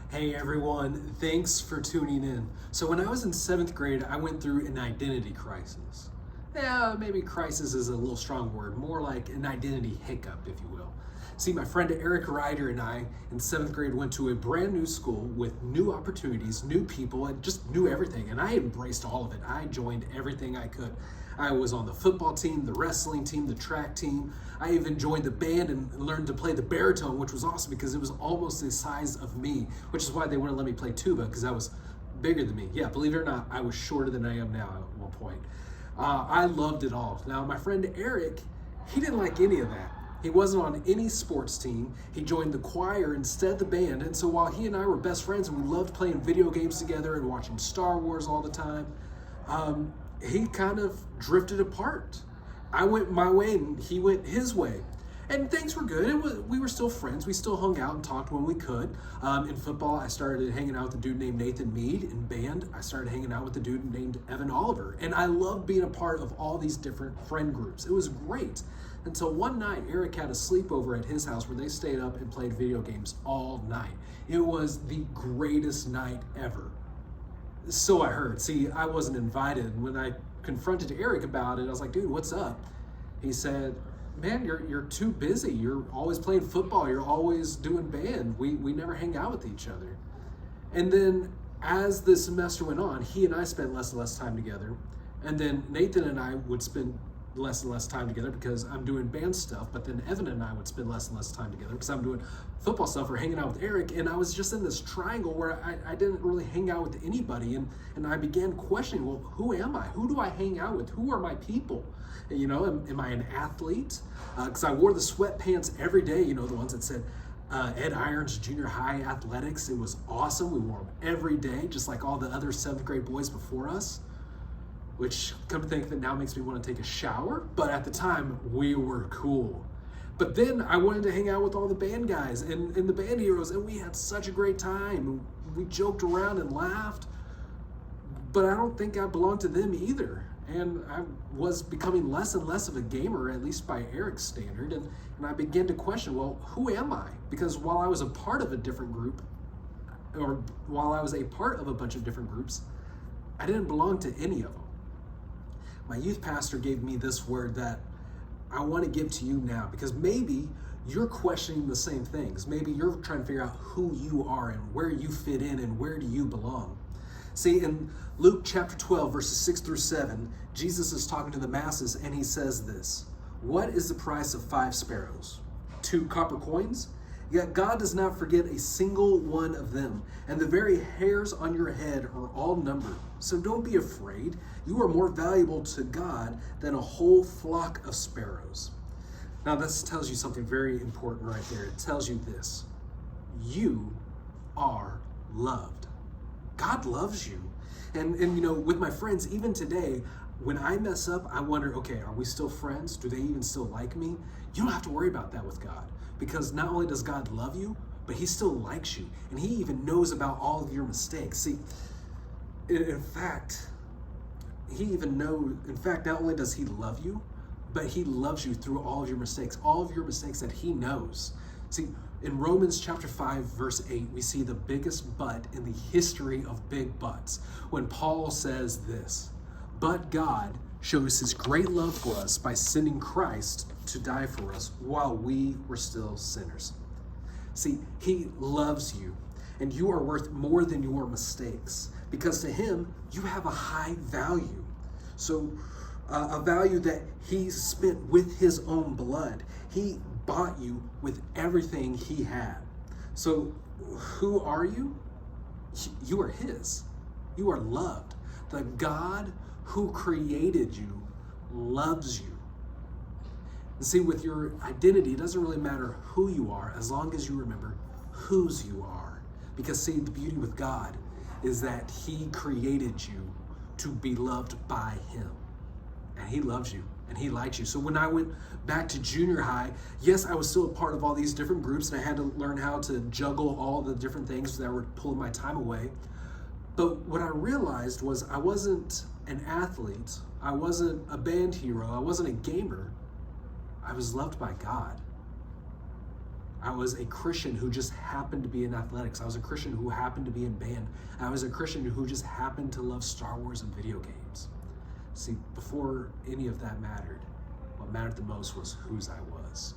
Hey everyone, thanks for tuning in. So when I was in 7th grade, I went through an identity crisis. Yeah, maybe crisis is a little strong word, more like an identity hiccup, if you will. See, my friend Eric Ryder and I in 7th grade went to a brand new school with new opportunities, new people, and just knew everything. And I embraced all of it. I joined everything I could. I was on the football team, the wrestling team, the track team. I even joined the band and learned to play the baritone, which was awesome because it was almost the size of me, which is why they wouldn't let me play tuba because I was bigger than me. Yeah, believe it or not, I was shorter than I am now at one point. I loved it all. Now, my friend Eric, he didn't like any of that. He wasn't on any sports team. He joined the choir instead of the band. And so while he and I were best friends and we loved playing video games together and watching Star Wars all the time, he kind of drifted apart. I went my way and he went his way. And things were good. We were still friends. We still hung out and talked when we could. In football, I started hanging out with a dude named Nathan Mead. In band, I started hanging out with a dude named Evan Oliver. And I loved being a part of all these different friend groups. It was great. Until one night, Eric had a sleepover at his house where they stayed up and played video games all night. It was the greatest night ever. So I heard. See, I wasn't invited. When I confronted Eric about it, I was like, dude, what's up? He said, man, you're too busy. You're always playing football. You're always doing band. We never hang out with each other. And then as the semester went on, he and I spent less and less time together. And then Nathan and I would spend less and less time together because I'm doing band stuff, but then Evan and I would spend less and less time together because I'm doing football stuff or hanging out with Eric, and I was just in this triangle where I didn't really hang out with anybody, and I began questioning, well, who am I? Who do I hang out with? Who are my people? You know, am I an athlete? Because I wore the sweatpants every day, you know, the ones that said Ed Irons Junior High Athletics. It was awesome. We wore them every day, just like all the other 7th grade boys before us, which, come to think that now makes me want to take a shower, but at the time, we were cool. But then I wanted to hang out with all the band guys and the band heroes, and we had such a great time. We joked around and laughed, but I don't think I belonged to them either. And I was becoming less and less of a gamer, at least by Eric's standard, and I began to question, well, who am I? Because while I was a part of a different group, or while I was a part of a bunch of different groups, I didn't belong to any of them. My youth pastor gave me this word that I want to give to you now, because maybe you're questioning the same things. Maybe you're trying to figure out who you are and where you fit in and where do you belong. See, in Luke chapter 12, verses 6 through 7, Jesus is talking to the masses and he says this: what is the price of 5 sparrows? 2 copper coins? Yet God does not forget a single one of them, and the very hairs on your head are all numbered. So don't be afraid. You are more valuable to God than a whole flock of sparrows. Now this tells you something very important right there. It tells you this: you are loved. God loves you. And you know, with my friends, even today, when I mess up, I wonder, okay, are we still friends? Do they even still like me? You don't have to worry about that with God, because not only does God love you, but he still likes you, and he even knows about all of your mistakes. See, in fact, not only does he love you, but he loves you through all of your mistakes that he knows. See, in Romans chapter 5, verse 8, we see the biggest but in the history of big buts, when Paul says this: but God shows his great love for us by sending Christ to die for us while we were still sinners. See, he loves you, and you are worth more than your mistakes, because to him, you have a high value. So, a value that he spent with his own blood. He bought you with everything he had. So, who are you? You are his. You are loved. The God who created you loves you. And see, with your identity, it doesn't really matter who you are as long as you remember whose you are. Because see, the beauty with God is that he created you to be loved by him. And he loves you and he likes you. So when I went back to junior high, yes, I was still a part of all these different groups and I had to learn how to juggle all the different things that were pulling my time away. But what I realized was I wasn't an athlete. I wasn't a band hero. I wasn't a gamer. I was loved by God. I was a Christian who just happened to be in athletics. I was a Christian who happened to be in band. I was a Christian who just happened to love Star Wars and video games. See, before any of that mattered, what mattered the most was whose I was.